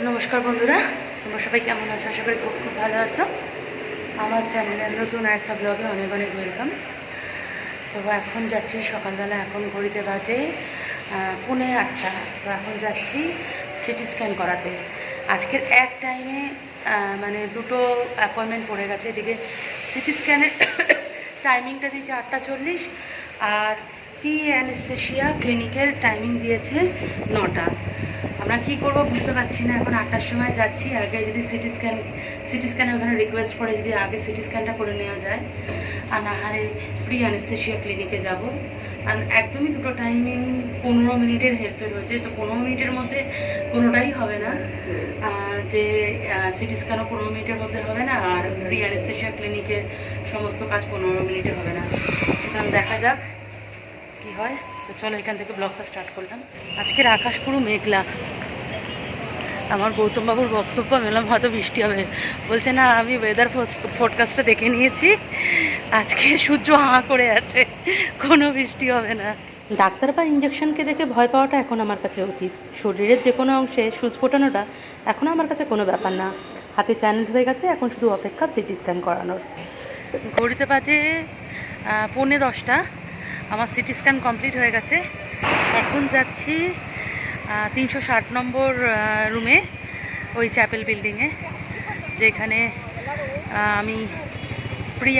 নমস্কার বন্ধুরা, তোমরা সবাই কেমন আছো? আশা করি খুব খুব ভালো আছো। আমার চ্যানেলের নতুন একটা ব্লগে অনেক অনেক ওয়েলকাম। তো এখন যাচ্ছি সকালবেলা, এখন ঘড়িতে বাজে 8:45। তো এখন যাচ্ছি সিটি স্ক্যান করাতে। আজকের এক টাইমে মানে দুটো অ্যাপয়েন্টমেন্ট পড়ে গেছে। এদিকে সিটি স্ক্যানের টাইমিংটা দিয়েছে 8:40, আর অ্যানেস্থেশিয়া ক্লিনিকের টাইমিং দিয়েছে 9টা। আমরা কী করবো বুঝতে পারছি না। এখন 8টার সময় যাচ্ছি। আগে যদি সিটি স্ক্যানে ওখানে রিকোয়েস্ট করে যদি আগে সিটি স্ক্যানটা করে নেওয়া যায়, আর না হারে অ্যানেস্থেশিয়া ক্লিনিকে যাব। আর একদমই দুটো টাইমিং 15 মিনিটের হেরফের হয়েছে। তো 15 মিনিটের মধ্যে কোনোটাই হবে না, যে সিটি স্ক্যানও 15 মিনিটের মধ্যে হবে না, আর অ্যানেস্থেশিয়া ক্লিনিকের সমস্ত কাজ 15 মিনিটে হবে না। সুতরাং দেখা যাক কী হয়। তো চলো এখান থেকে ব্লগটা স্টার্ট করলাম। আজকের আকাশ পুরো মেঘলা। আমার গৌতমবাবুর বক্তব্য পেলাম হয়তো বৃষ্টি হবে। বলছে না, আমি ওয়েদার ফোরকাস্টটা দেখে নিয়েছি, আজকে সূর্য হাঁ করে আছে, কোনো বৃষ্টি হবে না। ডাক্তার বা ইঞ্জেকশনকে দেখে ভয় পাওয়াটা এখন আমার কাছে অতীত। শরীরের যে কোনো অংশে সূচ ফোটানোটা এখন আমার কাছে কোনো ব্যাপার না। হাতে চ্যানেল হয়ে গেছে, এখন শুধু অপেক্ষা সিটি স্ক্যান করানোর। ঘড়িতে বাজে 9:45। আমার সিটি স্ক্যান কমপ্লিট হয়ে গেছে। এখন যাচ্ছি 360 নম্বর রুমে, ওই চ্যাপেল বিল্ডিংয়ে, যেখানে আমি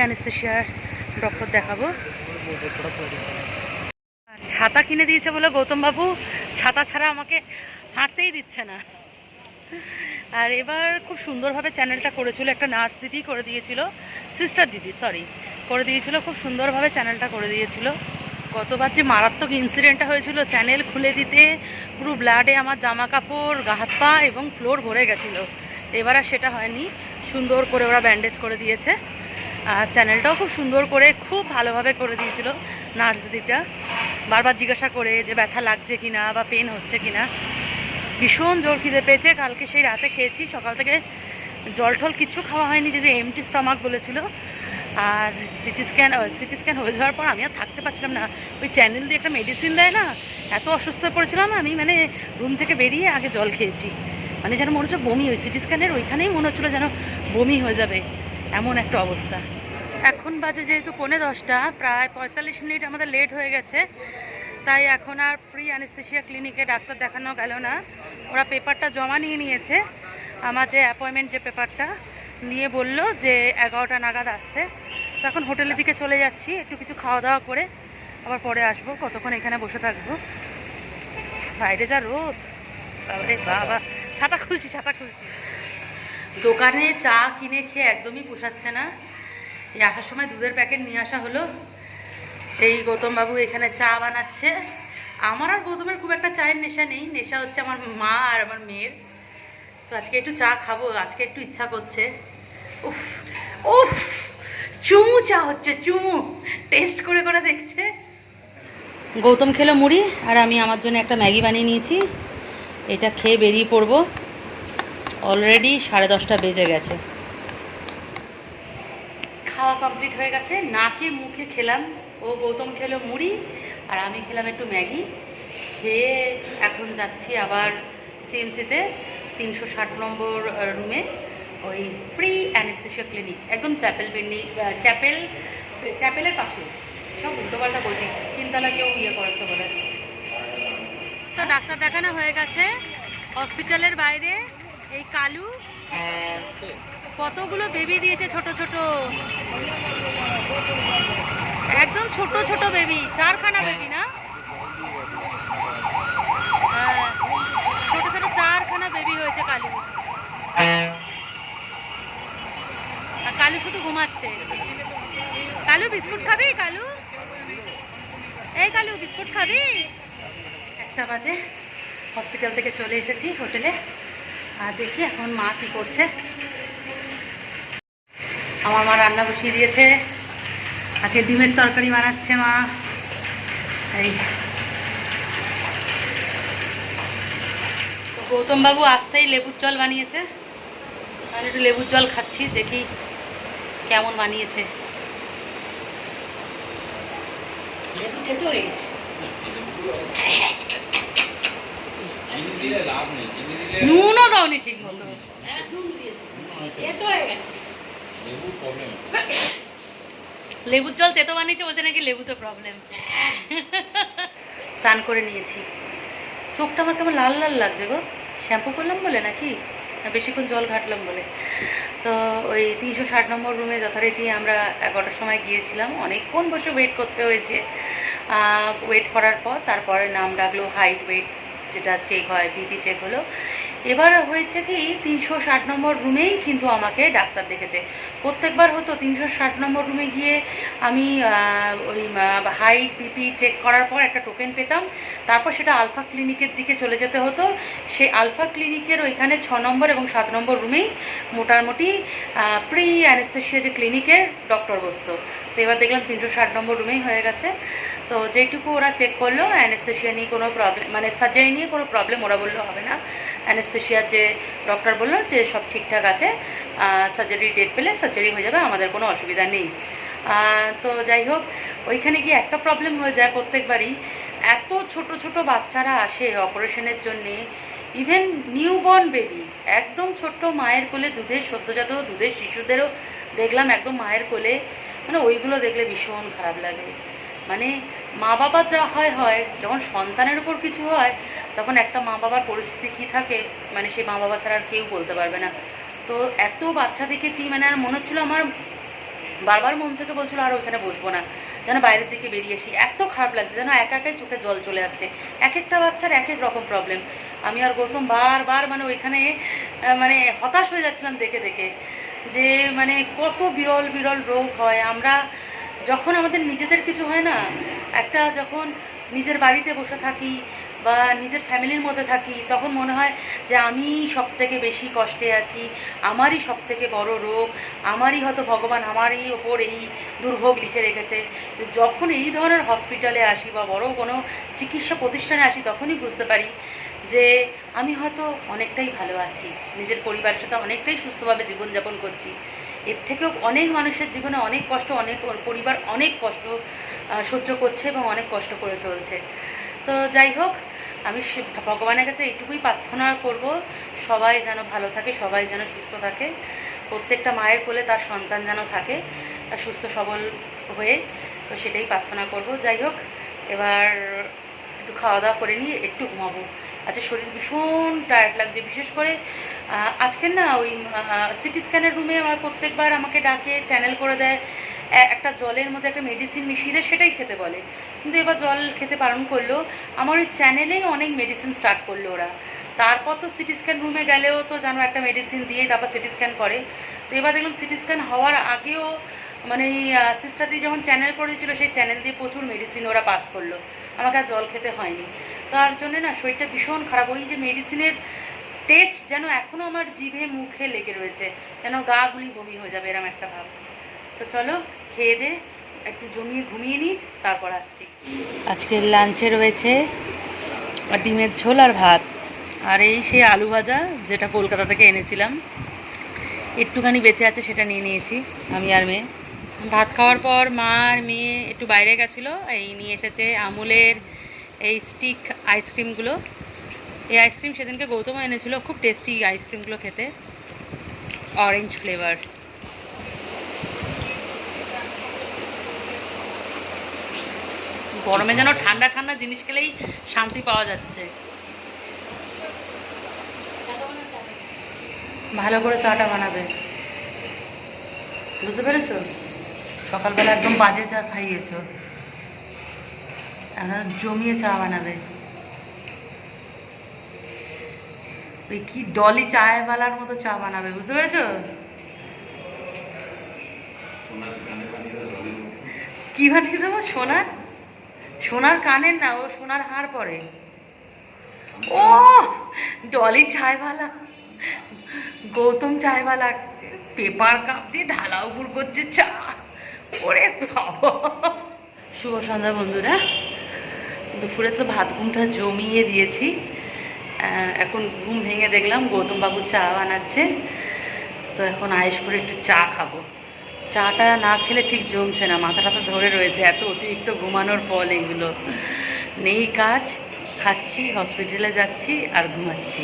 অ্যানেস্থেশিয়ার ডক্টর দেখাবো। ছাতা কিনে দিয়েছে বলে গৌতমবাবু ছাতা ছাড়া আমাকে হাঁটতেই দিচ্ছে না। আর এবার খুব সুন্দরভাবে চ্যানেলটা করেছিল, একটা নার্স দিদি করে দিয়েছিল, সিস্টার দিদি করে দিয়েছিল, খুব সুন্দরভাবে চ্যানেলটা করে দিয়েছিল। গতবার যে মারাত্মক ইনসিডেন্টটা হয়েছিল, চ্যানেল খুলে দিতে পুরো ব্লাডে আমার জামা কাপড়, গা হাত পা এবং ফ্লোর ভরে গেছিলো। এবার আর সেটা হয়নি, সুন্দর করে ওরা ব্যান্ডেজ করে দিয়েছে। আর চ্যানেলটাও খুব সুন্দর করে, খুব ভালোভাবে করে দিয়েছিল নার্স দিদিটা। বারবার জিজ্ঞাসা করে যে ব্যথা লাগছে কিনা বা পেন হচ্ছে কিনা। ভীষণ জোর খিদে পেয়েছে, কালকে সেই রাতে খেয়েছি, সকাল থেকে জল টল কিচ্ছু খাওয়া হয়নি, যে এমটি স্টমাক বলেছিল। আর সিটি স্ক্যান হয়ে যাওয়ার পর আমি আর থাকতে পারছিলাম না। ওই চ্যানেল দিয়ে একটা মেডিসিন দেয় না, এত অসুস্থ হয়ে পড়েছিলাম আমি, মানে রুম থেকে বেরিয়ে আগে জল খেয়েছি, মানে যেন মনে হচ্ছে বমি। ওই সিটি স্ক্যানের ওইখানেই মনে হচ্ছিলো যেন বমি হয়ে যাবে, এমন একটা অবস্থা। এখন বাজে যেহেতু 9:45, প্রায় 45 মিনিট আমাদের লেট হয়ে গেছে। তাই এখন আর অ্যানেস্থেশিয়া ক্লিনিকে ডাক্তার দেখানো গেল না। ওরা পেপারটা জমা নিয়ে নিয়েছে, আমার যে অ্যাপয়েন্টমেন্ট, যে পেপারটা নিয়ে বলল যে 11টা নাগাদ আসতে। তো এখন হোটেলের দিকে চলে যাচ্ছি, একটু কিছু খাওয়া দাওয়া করে আবার পরে আসবো। কতক্ষণ এখানে বসে থাকবো, বাইরে যা রোদ, বাবারে বাবা। ছাতা খুলছি। দোকানে চা কিনে খেয়ে একদমই পোষাচ্ছে না। এই আসার সময় দুধের প্যাকেট নিয়ে আসা হলো। এই গৌতমবাবু এখানে চা বানাচ্ছে। আমার আর গৌতমের খুব একটা চায়ের নেশা নেই, নেশা হচ্ছে আমার মা আর আমার মেয়ের। তো আজকে একটু চা খাবো, আজকে একটু ইচ্ছা করছে। উফ উফ, চুমু চা হচ্ছে, চুমু। টেস্ট করে করে দেখছে। গৌতম খেলো মুড়ি, আর আমি আমার জন্য একটা ম্যাগি বানিয়ে নিয়েছি। এটা খেয়ে বেরিয়ে পড়বো। অলরেডি 10:30 বেজে গেছে। খাওয়া কমপ্লিট হয়ে গেছে, নাকে মুখে খেলাম। ও গৌতম খেলো মুড়ি, আর আমি খেলাম একটু ম্যাগি। খেয়ে এখন যাচ্ছি আবার সিএমসিতে 360 নম্বর রুমে, ওই অ্যানেস্থেশিয়া ক্লিনিক, একদম চ্যাপেল বিল্ডিং, চ্যাপেলের পাশে। সব উল্টোপাল্টা বলছি, 3তলা কেউ করেছে বলে। তো ডাক্তার দেখানো হয়ে গেছে। হসপিটালের বাইরে এই কালু কতগুলো বেবি দিয়েছে, ছোট ছোট, একদম ছোট ছোট বেবি, 4খানা বেবি না, হ্যাঁ, ছোট ছোট 4খানা বেবি হয়েছে কালু। আর কালু শুধু ঘুমাচ্ছে। কালু বিস্কুট খাবি? কালু, এই কালু বিস্কুট খাবি? 1টা বাজে, হসপিটাল থেকে চলে এসেছি হোটেলে। আর দেখি এখন মা কি করছে। আমার মা রান্না বসিয়ে দিয়েছে, আজকে ডিমের তরকারি বানাচ্ছে মা। এই তো গৌতমবাবু আসতেই লেবুর জল বানিয়েছে, আমি একটু লেবুর জল খাচ্ছি, দেখি কেমন বানিয়েছে। লেবু খেতে হয়ে গেছে। নুনও দাওনি ঠিক মতো। লেবুর জল তেতো বানিয়েছে, বলছে নাকি লেবুতে প্রবলেম। স্নান করে নিয়েছি, চোখটা আমার কেমন লাল লাল লাগছে গো, শ্যাম্পু করলাম বলে নাকি না বেশিক্ষণ জল ঘাটলাম বলে। তো ওই 360 নম্বর রুমে যথারীতি আমরা 11টার সময় গিয়েছিলাম, অনেকক্ষণ বসে ওয়েট করতে হয়েছে। ওয়েট করার পর তারপরে নাম ডাকলো, হাইট ওয়েট যেটা চেক হয়, বিপি চেক হলো। এবার হয়েছে কি 360 নম্বর রুমেই কিন্তু আমাকে ডাক্তার দেখেছে। প্রত্যেকবার হতো 360 নম্বর রুমে গিয়ে আমি ওই হাইট বিপি চেক করার পর একটা টোকেন পেতাম, তারপর সেটা আলফা ক্লিনিকের দিকে চলে যেতে হতো। সেই আলফা ক্লিনিকের ওইখানে 6 নম্বর এবং 7 নম্বর রুমেই মোটামুটি প্রি অ্যানেস্থেশিয়া যে ক্লিনিকের ডক্টর বসতো। তো এবার দেখলাম 360 নম্বর রুমেই হয়ে গেছে। তো যেইটুকু ওরা চেক করলো, অ্যানেস্থেশিয়া নিয়ে কোনো প্রবলেম, মানে সার্জারি নিয়ে কোনো প্রবলেম ওরা বললো হবে না। অ্যানেস্থেশিয়ার যে ডক্টর বললো যে সব ঠিকঠাক আছে, সার্জারি ডেট পেলে সার্জারি হয়ে যাবে, আমাদের কোনো অসুবিধা নেই। তো যাই হোক, ওইখানে গিয়ে একটা প্রবলেম হয়ে যায় প্রত্যেকবারই, এত ছোট ছোট বাচ্চারা আসে অপারেশনের জন্যে, ইভেন নিউবর্ন বেবি, একদম ছোট্ট মায়ের কোলে দুধের সদ্যজাত দুধের শিশুদেরও দেখলাম একদম মায়ের কোলে, মানে ওইগুলো দেখলে ভীষণ খারাপ লাগে। মানে মা বাবার যা হয়, যখন সন্তানের উপর কিছু হয় তখন একটা মা বাবার পরিস্থিতি কী থাকে, মানে সেই মা বাবা ছাড়া আর কেউ বলতে পারবে না। তো এত বাচ্চা দেখেছি, মানে আর মনে হচ্ছিলো আমার, বারবার মন থেকে বলছিল আর ওইখানে বসবো না, যেন বাইরের দিকে বেরিয়ে আসি, এত খারাপ লাগছে, যেন একা একাই চোখে জল চলে আসছে। এক একটা বাচ্চার এক এক রকম প্রবলেম। আমি আর গৌতম বারবার মানে ওইখানে মানে হতাশ হয়ে যাচ্ছিলাম দেখে দেখে, যে মানে কত বিরল বিরল রোগ হয়। আমরা যখন আমাদের নিজেদের কিছু হয় না, একটা যখন নিজের বাড়িতে বসে থাকি বা নিজের ফ্যামিলির মধ্যে থাকি, তখন মনে হয় যে আমি সব থেকে বেশি কষ্টে আছি, আমারই সব থেকে বড় রোগ, আমারই হয়তো ভগবান আমারই ওপর এই দুর্ভোগ লিখে রেখেছে। যখন এই ধরনের হসপিটালে আসি বা বড় কোনো চিকিৎসা প্রতিষ্ঠানে আসি, তখনই বুঝতে পারি যে আমি হয়তো অনেকটাই ভালো আছি, নিজের পরিবারের সাথে অনেকটাই সুস্থভাবে জীবনযাপন করছি। এর থেকেও অনেক মানুষের জীবনে অনেক কষ্ট, অনেক পরিবার অনেক কষ্ট সহ্য করছে এবং অনেক কষ্ট করে চলছে। তো যাই হোক, আমি ভগবানের কাছে এইটুকুই প্রার্থনা করব, সবাই যেন ভালো থাকে, সবাই যেন সুস্থ থাকে, প্রত্যেকটা মায়ের কোলে তার সন্তান যেন থাকে সুস্থ সবল হয়ে, তো সেটাই প্রার্থনা করব। যাই হোক, এবার একটু খাওয়া দাওয়া করে নিয়ে একটু ঘুমাবো। আচ্ছা, শরীর ভীষণ টায়ার্ড লাগছে, বিশেষ করে আজকের না ওই সিটি স্ক্যানের রুমে আমার প্রত্যেকবার আমাকে ডাকে, চ্যানেল করে দেয়, একটা জলের মধ্যে একটা মেডিসিন মিশিয়ে দেয়, সেটাই খেতে বলে। কিন্তু এবার জল খেতে বারণ করলো, আমার ওই চ্যানেলেই অনেক মেডিসিন স্টার্ট করলো ওরা। তারপর তো সিটি স্ক্যান রুমে গেলেও তো জানো একটা মেডিসিন দিয়ে তারপর সিটি স্ক্যান করে। তো এবার দেখলাম সিটি স্ক্যান হওয়ার আগেও মানে এই সিস্টার দিয়ে যখন চ্যানেল করে দিয়েছিলো, সেই চ্যানেল দিয়ে প্রচুর মেডিসিন ওরা পাস করলো, আমাকে আর জল খেতে হয়নি। তার জন্যে না শরীরটা ভীষণ খারাপ, ওই যে মেডিসিনের টেস্ট যেন এখনও আমার জিভে মুখে লেগে রয়েছে, যেন গা গুলি বমি হয়ে যাবে, এরম একটা ভাব। তো চলো খেয়ে দে একটু জমিয়ে ঘুমিয়ে নিই, তারপর আসছি। আজকের লাঞ্চে রয়েছে ডিমের ঝোল আর ভাত, আর এই সেই আলু ভাজা যেটা কলকাতা থেকে এনেছিলাম, একটুখানি বেঁচে আছে, সেটা নিয়ে নিয়েছি আমি আর মেয়ে। ভাত খাওয়ার পর মা আর মেয়ে একটু বাইরে গেছিলো, এই নিয়ে এসেছে আমুলের এই স্টিক আইসক্রিমগুলো। এই আইসক্রিম সেদিনকে গৌতম এনেছিল, খুব টেস্টি আইসক্রিমগুলো খেতে, অরেঞ্জ ফ্লেভার। গরমে যেন ঠান্ডা ঠান্ডা জিনিস খেলেই শান্তি পাওয়া যাচ্ছে। ভালো করে চাটা বানাবে, বুঝতে পেরেছো? সকালবেলা একদম বাজে চা খাইয়েছো, জমিয়ে চা বানাবে। ওই কি ডলি চায়ওয়ালার মতো চা বানাবে, বুঝতে পেরেছো? কি বানিয়ে দেবো? সোনার সোনার কানের না, ও সোনার হার পরে। ও ডলি চায়ওয়ালা, গৌতম চায়ওয়ালা পেপার কাপ দিয়ে ঢালা উপর করছে চা, ওরে বাবা। শুভ সন্ধ্যা বন্ধুরা, দুপুরে তো ভাত ঘুমটা জমিয়ে দিয়েছি, এখন ঘুম ভেঙে দেখলাম গৌতম বাবু চা বানাচ্ছে, তো এখন আয়েশ করে একটু চা খাবো। চাটা না খেলে ঠিক জমছে না, মাথাটা তো ধরে রয়েছে, এত অতিরিক্ত ঘুমানোর ফল এগুলো। নেই কাজ, খাচ্ছি, হসপিটালে যাচ্ছি আর ঘুমাচ্ছি।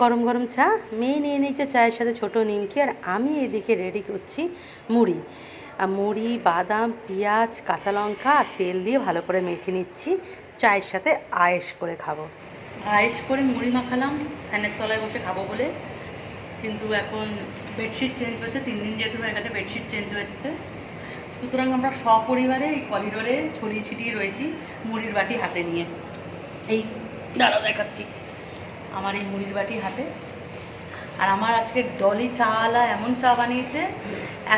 গরম গরম চা, মেয়ে নিয়ে নিয়েছে চায়ের সাথে ছোটো নিমকি, আর আমি এদিকে রেডি করছি মুড়ি। আর মুড়ি, বাদাম, পেঁয়াজ, কাঁচা লঙ্কা আর তেল দিয়ে ভালো করে মেখে নিচ্ছি, চায়ের সাথে আয়েশ করে খাবো। আয়েশ করে মুড়ি মাখালাম ফ্যানের তলায় বসে খাবো বলে, কিন্তু এখন বেডশিট চেঞ্জ হচ্ছে, 3 দিন যেহেতু হয়ে গেছে বেডশিট চেঞ্জ হচ্ছে, সুতরাং আমরা সপরিবারে এই করিডোরে ছড়িয়ে ছিটিয়ে রয়েছি মুড়ির বাটি হাতে নিয়ে। এই দাঁড়াও দেখাচ্ছি আমার এই মুড়ির বাটি হাতে। আর আমার আজকে ডলি চাওয়ালা এমন চা বানিয়েছে,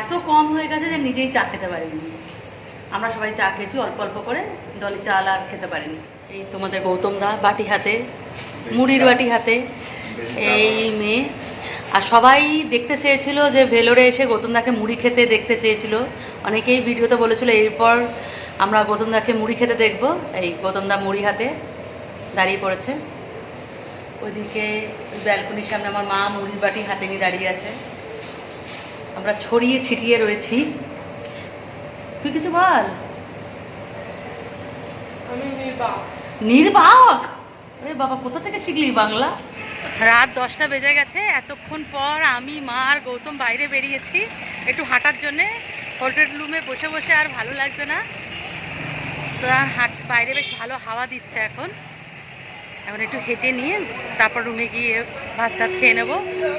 এত কম হয়ে গেছে যে নিজেই চা খেতে পারিনি। আমরা সবাই চা খেয়েছি অল্প অল্প করে, ডলি চাওয়ালা আর খেতে পারিনি। এই তোমাদের গৌতম দা বাটি হাতে, মুড়ির বাটি হাতে, এই মেয়ে। আর সবাই দেখতে চেয়েছিল যে ভেলোরে এসে গৌতম দাকে মুড়ি খেতে দেখতে চেয়েছিল, অনেকেই ভিডিওতে বলেছিল এরপর আমরা গৌতম দাকে মুড়ি খেতে দেখব। এই গৌতম দা মুড়ি হাতে দাঁড়িয়ে পড়েছে। ওইদিকে ব্যালকনির সামনে আমার মা মুড়ির বাটি হাতে নিয়ে দাঁড়িয়ে আছে। আমরা ছড়িয়ে ছিটিয়ে রয়েছি। তুই কিছু বল। আমি নির্বাক। নির্বাক? আরে বাবা, কোথা থেকে শিখলি বাংলা? রাত 10টা বেজে গেছে। এতক্ষণ পর আমি, মা আর গৌতম বাইরে বেরিয়েছি একটু হাঁটার জন্যে। হোটেল রুমে বসে বসে আর ভালো লাগছে না, তো বাইরে বেশ ভালো হাওয়া দিচ্ছে এখন একটু হেঁটে নিয়ে তারপর রুমে গিয়ে ভাত টাত খেয়ে নেবো।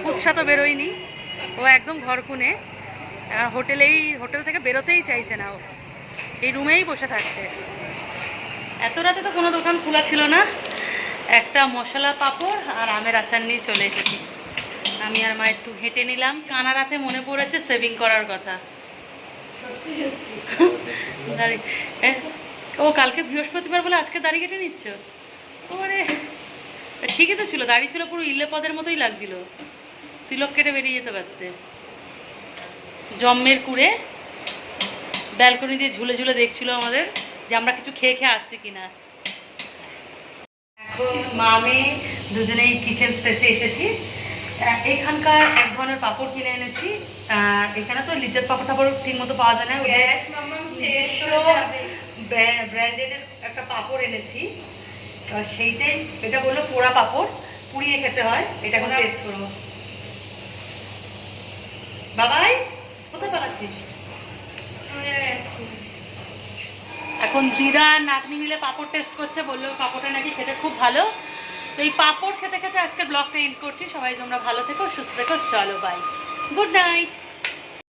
উৎসাহ তো বেরোয়নি, ও একদম ঘরকুনে। হোটেল থেকে বেরোতেই চাইছে না, ও এই রুমেই বসে থাকছে। এত রাতে তো কোনো দোকান খোলা ছিল না। একটা মশলা পাঁপড় আর আমের আচার নিয়ে চলে এসেছি। আমি আর মা একটু হেঁটে নিলাম। কানা রাতে মনে পড়েছে সেভিং করার কথা। ও কালকে বৃহস্পতিবার বলে আজকে দাড়ি কেটে নিচ্ছ? ওরে ঠিকই তো ছিল, দাড়ি ছিল পুরো ইলে পদের মতোই লাগছিল। তিলক কেটে বেরিয়ে যেতে পারতে। জম্মের কুড়ে ব্যালকনি দিয়ে ঝুলে ঝুলে দেখছিল আমাদের যে আমরা কিছু খেয়ে খেয়ে আসছি কিনা। এখন মা মেয়ে দুজনেই কিচেন স্পেসে এসেছি। এখানকার এক ধরনের পাঁপড় কিনে এনেছি। এখানে তো লিজ্জত পাঁপড় টাপড় ঠিক মতো পাওয়া যায় না, ব্র্যান্ডেড একটা পাঁপড় এনেছি। সেইটাই, এটা বললো পোড়া পাঁপড়, পুড়িয়ে খেতে হয়। এটা এখন টেস্ট করবো। বাবাই কোথায় পালাচ্ছিস? এখন দিদা নাতনি মিলে পাঁপড় টেস্ট করছে, বললো পাঁপড়টা নাকি খেতে খুব ভালো। তো এই পাঁপড় খেতে খেতে আজকের ব্লগটা এন্ড করছি। সবাই তোমরা ভালো থেকো, সুস্থ থেকো। চলো বাই, গুড নাইট।